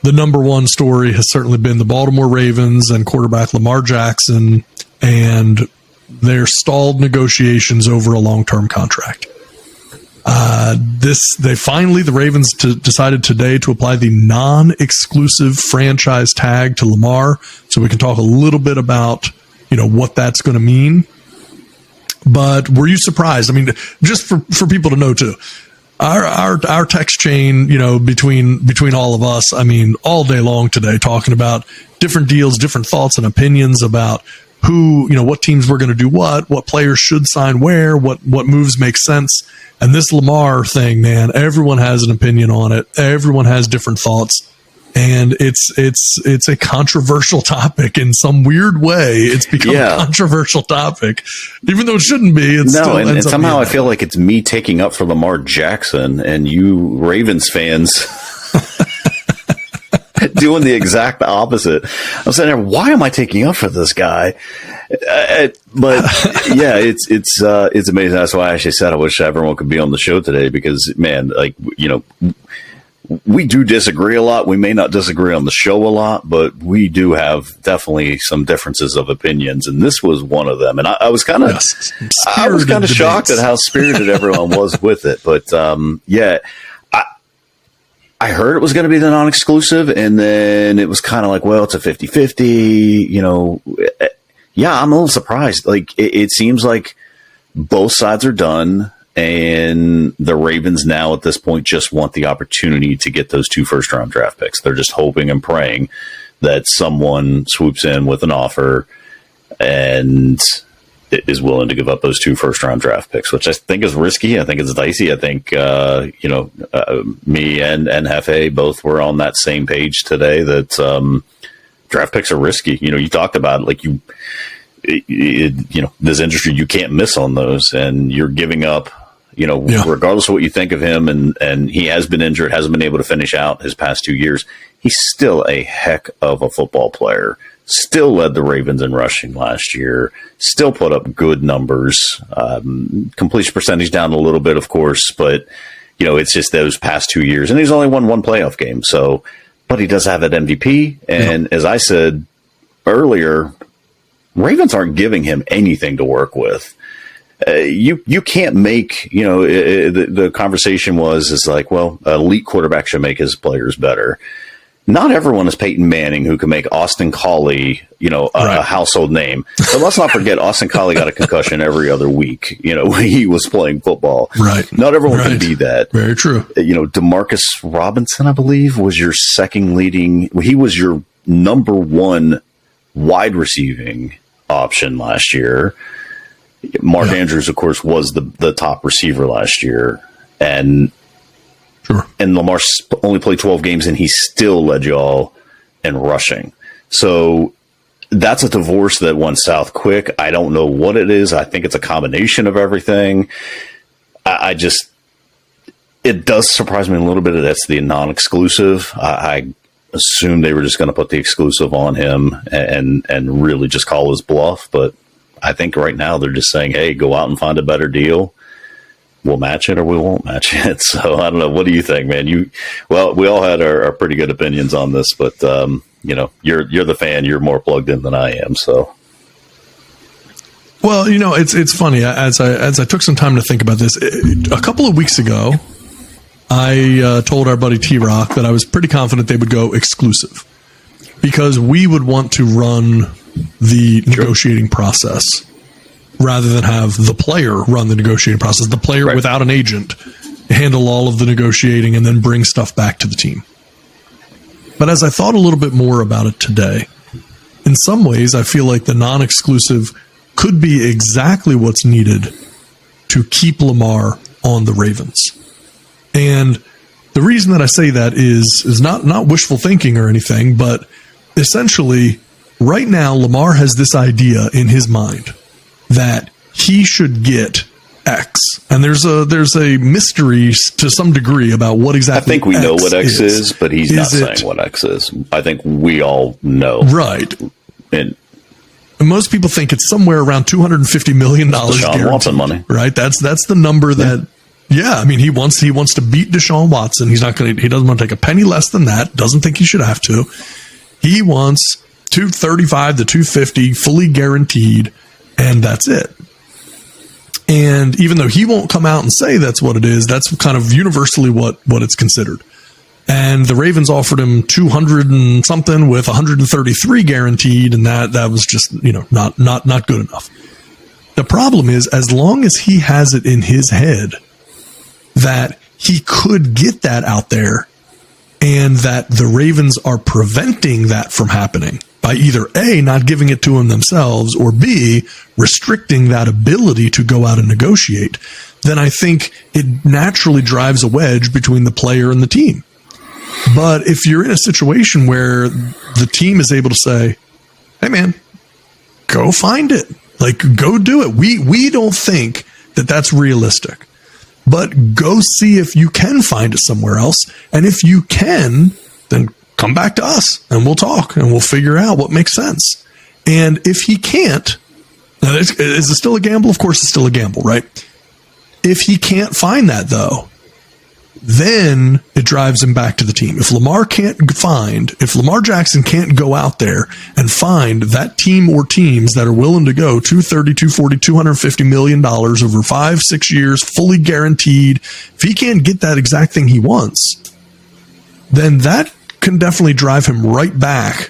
the number one story has certainly been the Baltimore Ravens and quarterback Lamar Jackson and their stalled negotiations over a long-term contract. The Ravens decided today to apply the non-exclusive franchise tag to Lamar, so we can talk a little bit about, what that's going to mean. But were you surprised? I mean, just for people to know too, our text chain, between all of us, I mean, all day long today, talking about different deals, different thoughts and opinions about who, what teams were going to do what players should sign where, what moves make sense. And this Lamar thing, man, everyone has an opinion on it. Everyone has different thoughts. And it's a controversial topic in some weird way. It's become a controversial topic, even though it shouldn't be. And somehow I feel like it's me taking up for Lamar Jackson and you Ravens fans doing the exact opposite. I'm saying, there, why am I taking up for this guy? But yeah, it's amazing. That's why I actually said I wish everyone could be on the show today because, man, we do disagree a lot. We may not disagree on the show a lot, but we do have definitely some differences of opinions, and this was one of them. And I was kind of shocked at how spirited everyone was with it. But I heard it was going to be the non-exclusive, and then it was kind of like, well, it's a 50-50. Yeah, I'm a little surprised. It seems like both sides are done. And the Ravens now at this point just want the opportunity to get those 2 first-round draft picks. They're just hoping and praying that someone swoops in with an offer and is willing to give up those 2 first-round draft picks, which I think is risky. I think it's dicey. I think, me and Hefe both were on that same page today that draft picks are risky. You talked about it, this industry, you can't miss on those, and you're giving up, regardless of what you think of him, and he has been injured, hasn't been able to finish out his past 2 years. He's still a heck of a football player, still led the Ravens in rushing last year, still put up good numbers, completion percentage down a little bit, of course, but, it's just those past 2 years, and he's only won 1 playoff game. So, but he does have that MVP. And as I said earlier, Ravens aren't giving him anything to work with. You can't make, the conversation is like, well, an elite quarterback should make his players better. Not everyone is Peyton Manning, who can make Austin Collie, a household name. But let's not forget, Austin Collie got a concussion every other week, when he was playing football. Right. Not everyone can be that. Very true. Demarcus Robinson, I believe, was your he was your number 1 wide receiving option last year. Mark Andrews, of course, was the top receiver last year, and Lamar only played 12 games, and he still led y'all in rushing. So that's a divorce that went south quick. I don't know what it is. I think it's a combination of everything. It does surprise me a little bit that that's the non-exclusive. I assumed they were just going to put the exclusive on him and really just call his bluff, but I think right now they're just saying, hey, go out and find a better deal. We'll match it or we won't match it. So I don't know. What do you think, man? We all had our pretty good opinions on this, but you're the fan. You're more plugged in than I am. So, well, it's funny as I took some time to think about this. A couple of weeks ago, I told our buddy T-Rock that I was pretty confident they would go exclusive because we would want to run the negotiating process rather than have the player run the negotiating process. The player without an agent handle all of the negotiating and then bring stuff back to the team. But as I thought a little bit more about it today, in some ways I feel like the non-exclusive could be exactly what's needed to keep Lamar on the Ravens. And the reason that I say that is not wishful thinking or anything, but essentially right now Lamar has this idea in his mind that he should get X. And there's a mystery to some degree about what exactly I think we know what X is, but he's not saying what X is. I think we all know. Right. And most people think it's somewhere around $250 million Deshaun Watson money. Right? That's the number that Yeah, I mean, he wants to beat Deshaun Watson. He doesn't want to take a penny less than that. Doesn't think he should have to. He wants 235 to 250 fully guaranteed, and that's it. And even though he won't come out and say that's what it is, that's kind of universally what it's considered. And the Ravens offered him 200 and something with 133 guaranteed, and that was just, not good enough. The problem is, as long as he has it in his head that he could get that out there and that the Ravens are preventing that from happening by either A, not giving it to him themselves, or B, restricting that ability to go out and negotiate, then I think it naturally drives a wedge between the player and the team. But if you're in a situation where the team is able to say, hey man, go find it, like go do it. We don't think that that's realistic. But go see if you can find it somewhere else. And if you can, then come back to us and we'll talk and we'll figure out what makes sense. And if he can't, now is it still a gamble? Of course it's still a gamble, right? If he can't find that though, then it drives him back to the team. If Lamar Jackson can't go out there and find that team or teams that are willing to go 230, 240, $250 million over 5-6 years, fully guaranteed, if he can't get that exact thing he wants, then that can definitely drive him right back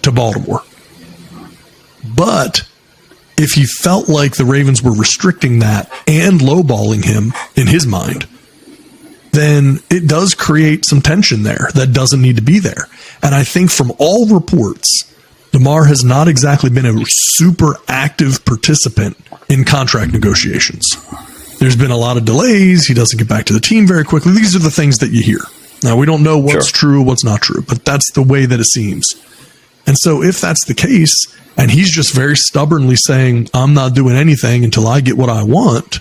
to Baltimore. But if he felt like the Ravens were restricting that and lowballing him in his mind, then it does create some tension there that doesn't need to be there. And I think from all reports, Lamar has not exactly been a super active participant in contract negotiations. There's been a lot of delays. He doesn't get back to the team very quickly. These are the things that you hear. Now, we don't know what's true, what's not true, but that's the way that it seems. And so if that's the case, and he's just very stubbornly saying, I'm not doing anything until I get what I want,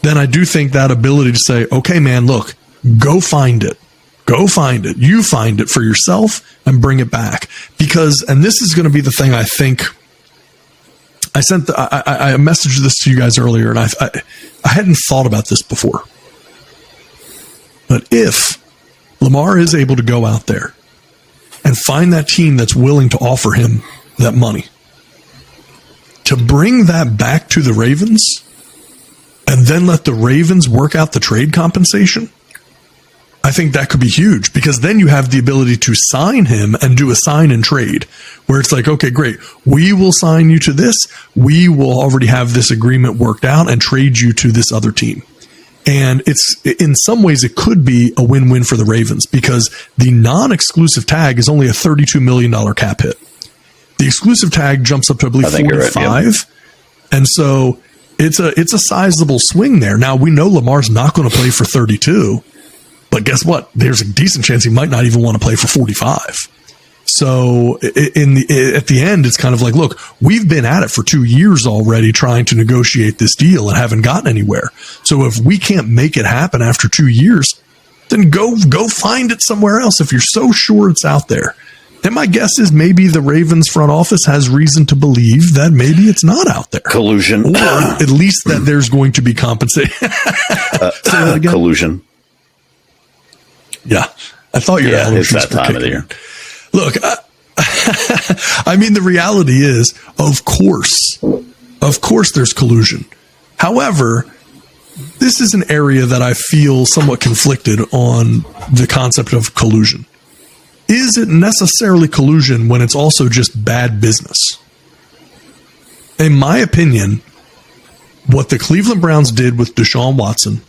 then I do think that ability to say, okay, man, look, go find it. Go find it. You find it for yourself and bring it back. Because, and this is going to be the thing I think, I messaged this to you guys earlier, and I hadn't thought about this before. But if Lamar is able to go out there and find that team that's willing to offer him that money, to bring that back to the Ravens, and then let the Ravens work out the trade compensation, I think that could be huge, because then you have the ability to sign him and do a sign and trade where it's like, okay, great, we will sign you to this. We will already have this agreement worked out and trade you to this other team. And it's, in some ways, it could be a win-win for the Ravens, because the non-exclusive tag is only a $32 million cap hit. The exclusive tag jumps up to, I believe, 45. Right, yeah. And so it's a sizable swing there. Now, we know Lamar's not going to play for 32, but guess what? There's a decent chance he might not even want to play for 45. So at the end, it's kind of like, look, we've been at it for 2 years already trying to negotiate this deal and haven't gotten anywhere. So if we can't make it happen after 2 years, then go find it somewhere else if you're so sure it's out there. And my guess is maybe the Ravens front office has reason to believe that maybe it's not out there. Collusion. Or at least that there's going to be compensation. Say that again? Collusion. Yeah. I thought your allergies it's that time of the year. Look, I mean, the reality is, of course there's collusion. However, this is an area that I feel somewhat conflicted on the concept of collusion. Is it necessarily collusion when it's also just bad business? In my opinion, what the Cleveland Browns did with Deshaun Watson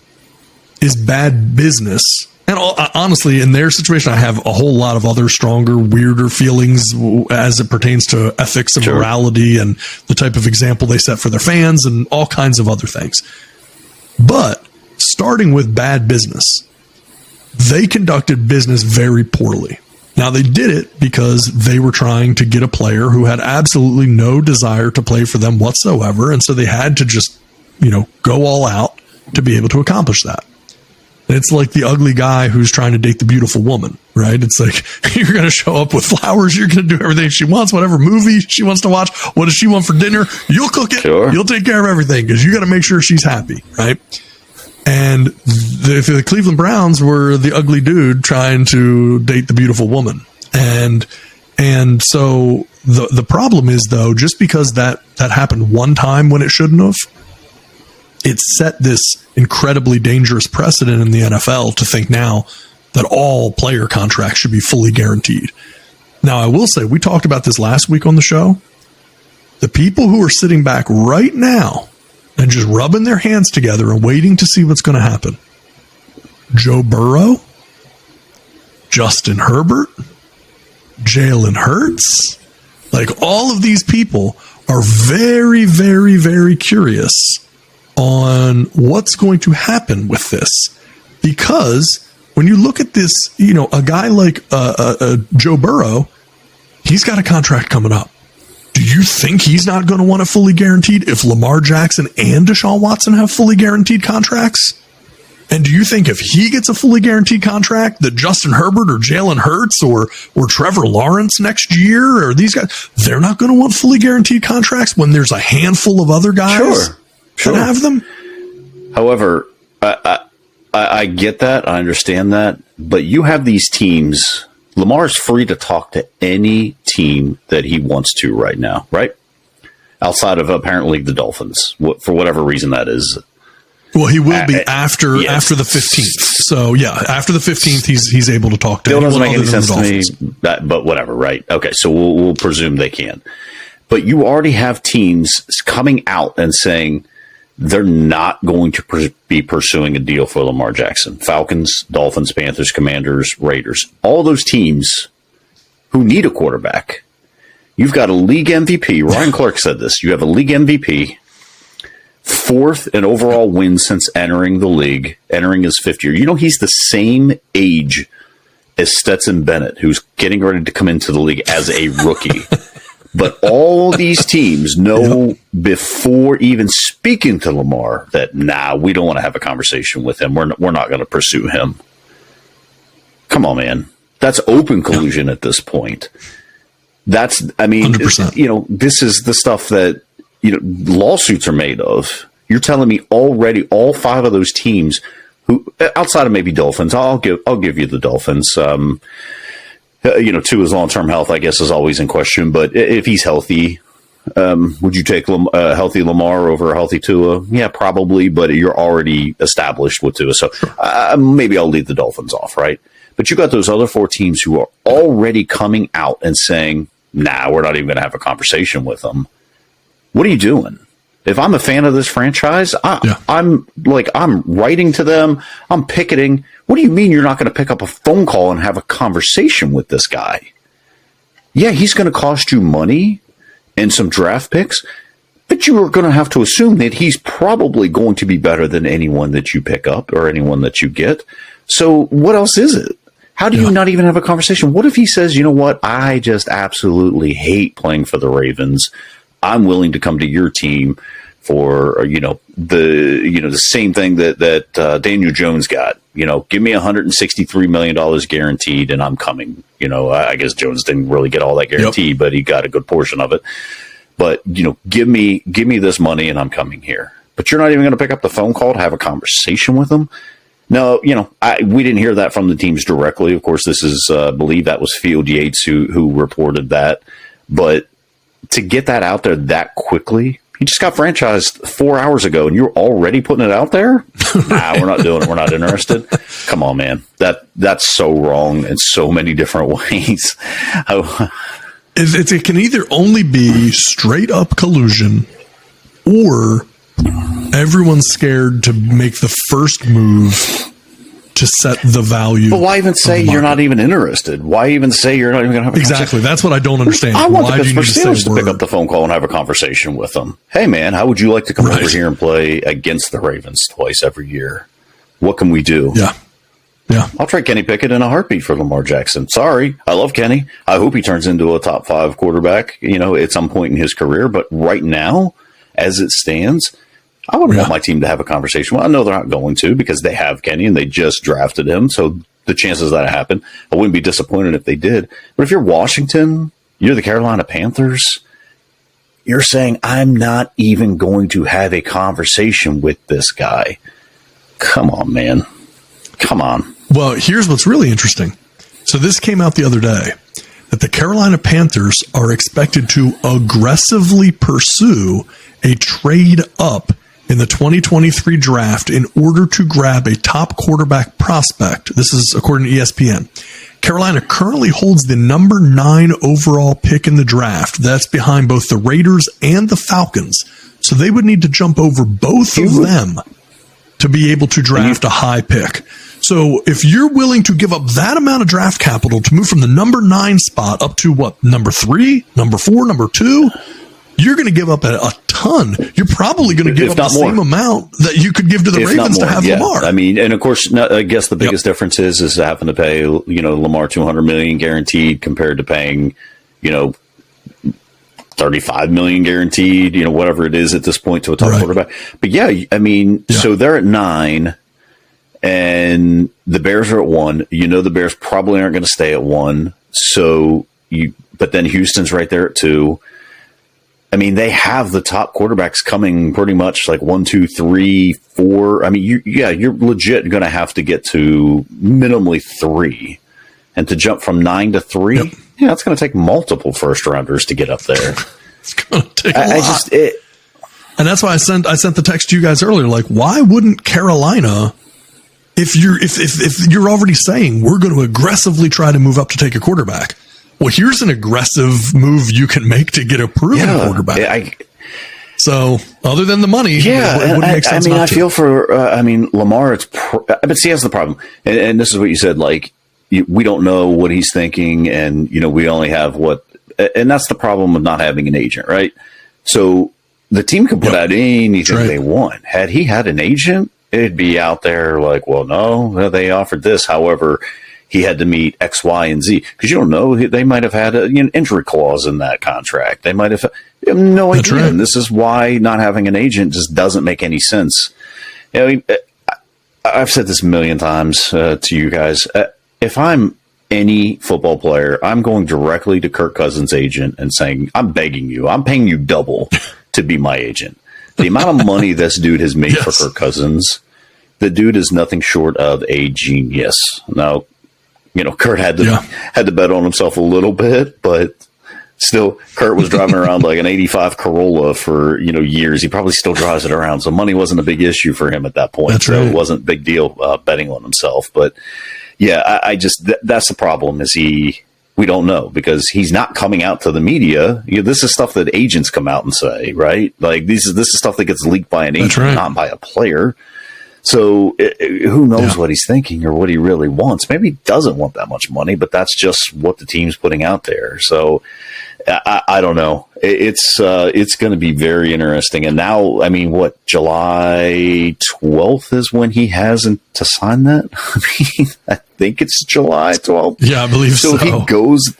is bad business. And honestly, in their situation, I have a whole lot of other stronger, weirder feelings as it pertains to ethics and morality and the type of example they set for their fans and all kinds of other things. But starting with bad business, they conducted business very poorly. Now, they did it because they were trying to get a player who had absolutely no desire to play for them whatsoever. And so they had to just, go all out to be able to accomplish that. It's like the ugly guy who's trying to date the beautiful woman, right? It's like, you're going to show up with flowers. You're going to do everything she wants, whatever movie she wants to watch. What does she want for dinner? You'll cook it. Sure. You'll take care of everything because you got to make sure she's happy, right? And the Cleveland Browns were the ugly dude trying to date the beautiful woman. And so the problem is, though, just because that happened one time when it shouldn't have, it set this incredibly dangerous precedent in the NFL to think now that all player contracts should be fully guaranteed. Now, I will say, we talked about this last week on the show. The people who are sitting back right now and just rubbing their hands together and waiting to see what's going to happen: Joe Burrow, Justin Herbert, Jalen Hurts. Like, all of these people are very, very, very curious on what's going to happen with this. Because when you look at this, a guy like Joe Burrow, he's got a contract coming up. Do you think he's not going to want it fully guaranteed if Lamar Jackson and Deshaun Watson have fully guaranteed contracts? And do you think if he gets a fully guaranteed contract that Justin Herbert or Jalen Hurts or Trevor Lawrence next year, or these guys, they're not going to want fully guaranteed contracts when there's a handful of other guys that have them? However, I get that. I understand that. But you have these teams. Lamar's free to talk to any team that he wants to right now, right? Outside of apparently the Dolphins, for whatever reason that is. Well, he will be after the 15th. So, yeah, after the 15th, he's able to talk to anyone. It doesn't make any sense to me, but whatever, right? Okay, so we'll presume they can. But you already have teams coming out and saying they're not going to be pursuing a deal for Lamar Jackson. Falcons, Dolphins, Panthers, Commanders, Raiders. All those teams who need a quarterback. You've got a league MVP. Ryan Clark said this. You have a league MVP, fourth in overall wins since entering the league, entering his fifth year. He's the same age as Stetson Bennett, who's getting ready to come into the league as a rookie. But all these teams know before even speaking to Lamar that, we don't want to have a conversation with him. We're not going to pursue him. Come on, man. That's open collusion at this point. 100%. This is the stuff that, lawsuits are made of. You're telling me already all five of those teams who, outside of maybe Dolphins, I'll give you the Dolphins. Tua's long-term health, I guess, is always in question. But if he's healthy, would you take a healthy Lamar over a healthy Tua? Yeah, probably. But you're already established with Tua, so maybe I'll leave the Dolphins off, right? But you got those other four teams who are already coming out and saying, we're not even going to have a conversation with them. What are you doing? If I'm a fan of this franchise, I'm writing to them. I'm picketing. What do you mean you're not going to pick up a phone call and have a conversation with this guy? Yeah, he's going to cost you money and some draft picks, but you are going to have to assume that he's probably going to be better than anyone that you pick up or anyone that you get. So what else is it? How do you not even have a conversation? What if he says, you know what, I just absolutely hate playing for the Ravens. I'm willing to come to your team for, the same thing that Daniel Jones got. Give me $163 million guaranteed and I'm coming. I guess Jones didn't really get all that guaranteed, but he got a good portion of it. But, give me this money and I'm coming here. But you're not even going to pick up the phone call to have a conversation with him? No, we didn't hear that from the teams directly. Of course, this is, I believe that was Field Yates who reported that. But to get that out there that quickly, he just got franchised 4 hours ago and you're already putting it out there? We're not doing it. We're not interested. Come on, man. That's so wrong in so many different ways. It can either only be straight up collusion or everyone's scared to make the first move to set the value. But why even say you're not even interested? Why even say you're not even going to have a conversation? That's what I don't understand. I want the Pittsburgh Steelers to pick up the phone call and have a conversation with them. Hey, man, how would you like to come over here and play against the Ravens twice every year? What can we do? Yeah. I'll trade Kenny Pickett in a heartbeat for Lamar Jackson. Sorry. I love Kenny. I hope he turns into a top 5 quarterback, at some point in his career. But right now, as it stands, I would want my team to have a conversation. Well, I know they're not going to because they have Kenny and they just drafted him. So the chances that it happened, I wouldn't be disappointed if they did. But if you're Washington, you're the Carolina Panthers, you're saying, I'm not even going to have a conversation with this guy. Come on, man. Come on. Well, here's what's really interesting. So this came out the other day that the Carolina Panthers are expected to aggressively pursue a trade up in the 2023 draft in order to grab a top quarterback prospect. This is according to ESPN. Carolina currently holds the number 9 overall pick in the draft. That's behind both the Raiders and the Falcons. So they would need to jump over both of them to be able to draft a high pick. So if you're willing to give up that amount of draft capital to move from the number 9 spot up to what, number 3, number 4, number 2, you're going to give up a ton. You're probably going to give up the same amount that you could give to the Ravens to have Lamar. I mean, and of course, I guess the biggest difference is having to pay, Lamar $200 million guaranteed compared to paying, $35 million guaranteed, whatever it is at this point to a top quarterback. But so they're at 9 and the Bears are at 1. The Bears probably aren't going to stay at 1. But then Houston's right there at 2. I mean, they have the top quarterbacks coming pretty much like 1, 2, 3, 4. I mean, you're legit going to have to get to minimally 3, and to jump from 9 to 3. Yeah, it's going to take multiple first rounders to get up there. It's going to take a lot. And that's why I sent the text to you guys earlier. Like, why wouldn't Carolina, if you're already saying we're going to aggressively try to move up to take a quarterback? Well, here's an aggressive move you can make to get a proven quarterback. So, other than the money, it wouldn't make sense. I feel for, Lamar, but see, that's the problem. And this is what you said, like, we don't know what he's thinking, and, we only have and that's the problem with not having an agent, right? So, the team can put out anything they want. Had he had an agent, it'd be out there like, well, no, they offered this. However, he had to meet X, Y, and Z. Because you don't know, they might have had an injury clause in that contract. They might have no idea. Right. And this is why not having an agent just doesn't make any sense. I've said this a million times to you guys. If I'm any football player, I'm going directly to Kirk Cousins' agent and saying, I'm begging you, I'm paying you double to be my agent. The amount of money this dude has made for Kirk Cousins, the dude is nothing short of a genius. Now, Kurt had to bet on himself a little bit, but still, Kurt was driving around like an 85 Corolla for, years. He probably still drives it around. So money wasn't a big issue for him at that point. That's right. It wasn't a big deal betting on himself. But that's the problem is we don't know because he's not coming out to the media. This is stuff that agents come out and say, right? Like this is stuff that gets leaked by an agent, not by a player. So who knows what he's thinking or what he really wants? Maybe he doesn't want that much money, but that's just what the team's putting out there. So I don't know. It's going to be very interesting. And now, July 12th is when he has to sign that? I think it's July 12th. Yeah, I believe so. So he goes...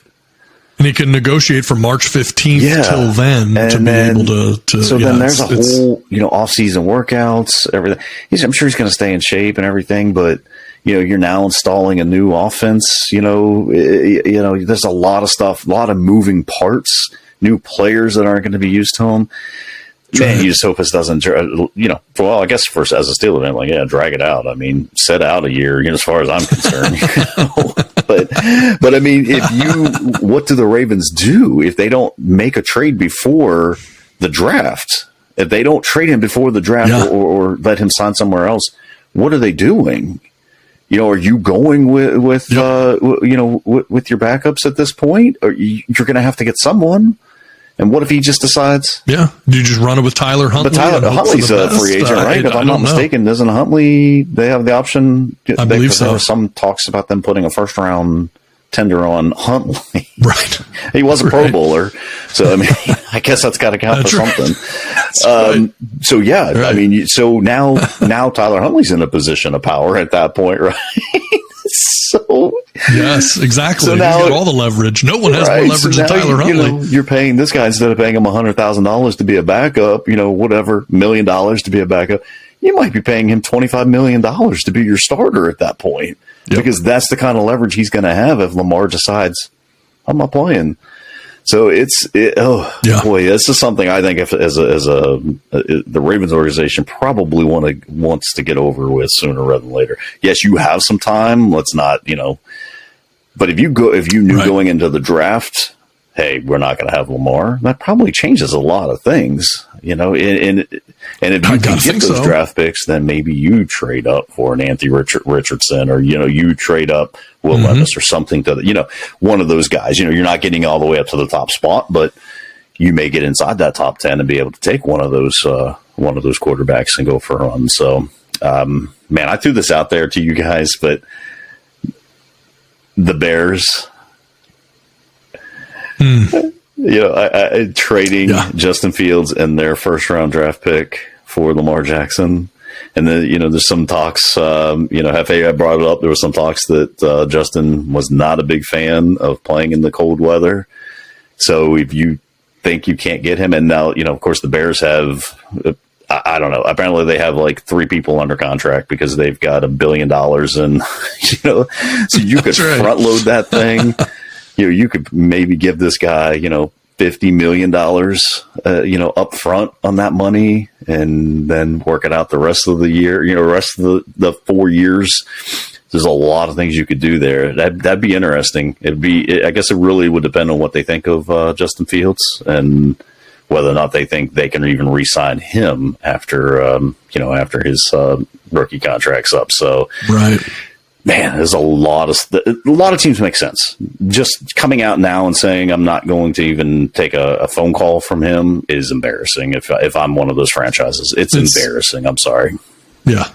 And he can negotiate from March 15th till then to be able to. So then there's a whole, off-season workouts, everything. I'm sure he's going to stay in shape and everything, but you're now installing a new offense. There's a lot of stuff, a lot of moving parts, new players that aren't going to be used to him. Man, you just hope this doesn't, I guess as a Steeler fan, drag it out. Set out a year, as far as I'm concerned. But what do the Ravens do if they don't make a trade before the draft? If they don't trade him before the draft or let him sign somewhere else, what are they doing? Are you going with your backups at this point? Or you're going to have to get someone? And what if he just decides? Yeah. Do you just run it with Tyler Huntley? But Huntley's a free agent, right? If I'm not mistaken, doesn't Huntley, they have the option? I believe so. There were some talks about them putting a first round tender on Huntley. Right. He was a Pro Bowler. So, I guess that's got to count for something. Right. So, so now Tyler Huntley's in a position of power at that point, right? So yes, exactly. So now he's got all the leverage. No one has more leverage than Tyler Huntley. You're paying this guy instead of paying him $100,000 to be a backup. Whatever $1 million to be a backup. You might be paying him $25 million to be your starter at that point because that's the kind of leverage he's going to have if Lamar decides I'm not playing. So boy, this is something I think the Ravens organization probably wants to get over with sooner rather than later. Yes, you have some time. Let's not, but if you knew going into the draft, hey, we're not going to have Lamar, that probably changes a lot of things, and if you can get those draft picks, then maybe you trade up for an Anthony Richardson, or you trade up Will Levis or something to one of those guys. You're not getting all the way up to the top spot, but you may get inside that top 10 and be able to take one of those quarterbacks and go for a run. So, man, I threw this out there to you guys, but the Bears. Trading Justin Fields and their first round draft pick for Lamar Jackson. And then, there's some talks, Hefe, I brought it up. There was some talks that Justin was not a big fan of playing in the cold weather. So if you think you can't get him, and now, of course, the Bears have, I don't know, apparently they have like 3 people under contract because they've got $1 billion, and, so you could front load that thing. You could maybe give this guy, $50 million, up front on that money, and then work it out the rest of the year, rest of the 4 years. There's a lot of things you could do there. That'd be interesting. I guess it really would depend on what they think of Justin Fields and whether or not they think they can even re-sign him after his rookie contract's up. So, right. Man, there's a lot of teams make sense. Just coming out now and saying I'm not going to even take a phone call from him is embarrassing. If I'm one of those franchises, it's embarrassing. I'm sorry. Yeah,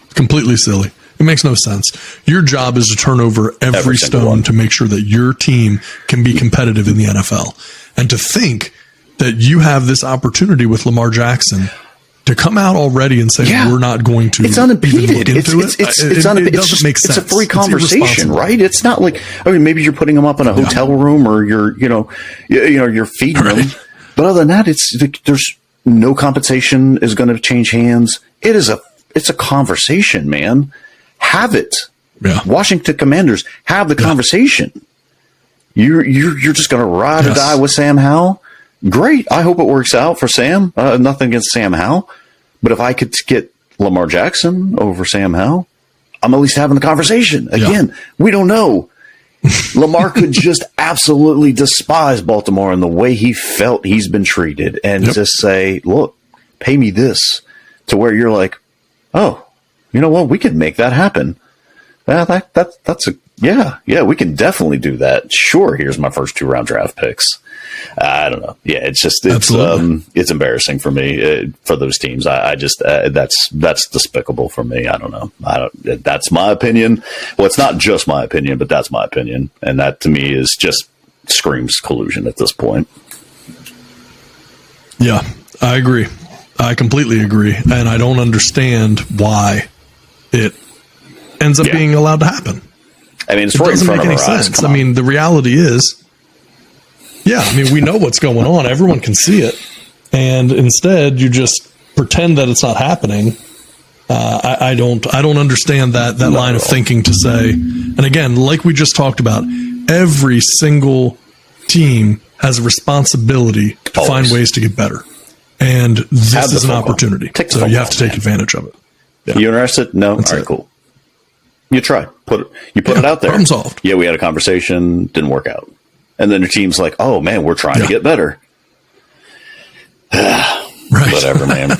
completely silly. It makes no sense. Your job is to turn over every stone to make sure that your team can be competitive in the NFL, and to think that you have this opportunity with Lamar Jackson to come out already and say we're not going to. It's unimpeded. It doesn't make sense. It's a free conversation, right? It's not like maybe you're putting them up in a hotel room, or you're feeding them. But other than that, there's no compensation is going to change hands. It's a conversation, man. Have it. Yeah. Washington Commanders, have the conversation. You're just going to ride or die with Sam Howell. Great. I hope it works out for Sam. Nothing against Sam Howell. But if I could get Lamar Jackson over Sam Howell, I'm at least having the conversation. Again, we don't know. Lamar could just absolutely despise Baltimore and the way he felt he's been treated, and just say, look, pay me this, to where you're like, oh, you know what? We can make that happen. That's we can definitely do that. Sure. Here's my first 2-round draft picks. I don't know. Yeah, it's embarrassing for me for those teams. I just that's despicable for me. I don't know. That's my opinion. Well, it's not just my opinion, but that's my opinion, and that to me is just screams collusion at this point. Yeah, I agree. I completely agree, and I don't understand why it ends up being allowed to happen. I mean, it's right in front of our eyes. I mean, the reality is. Yeah, I mean, we know what's going on. Everyone can see it. And instead, you just pretend that it's not happening. I don't understand that line of thinking to say, and again, like we just talked about, every single team has a responsibility to find ways to get better. And this is an opportunity. So you have to take advantage of it. Yeah. You interested? No? All right, cool. You try. Put it out there. Problem solved. Yeah, we had a conversation, didn't work out. And then your team's like, oh, man, we're trying to get better. Right. Whatever, man.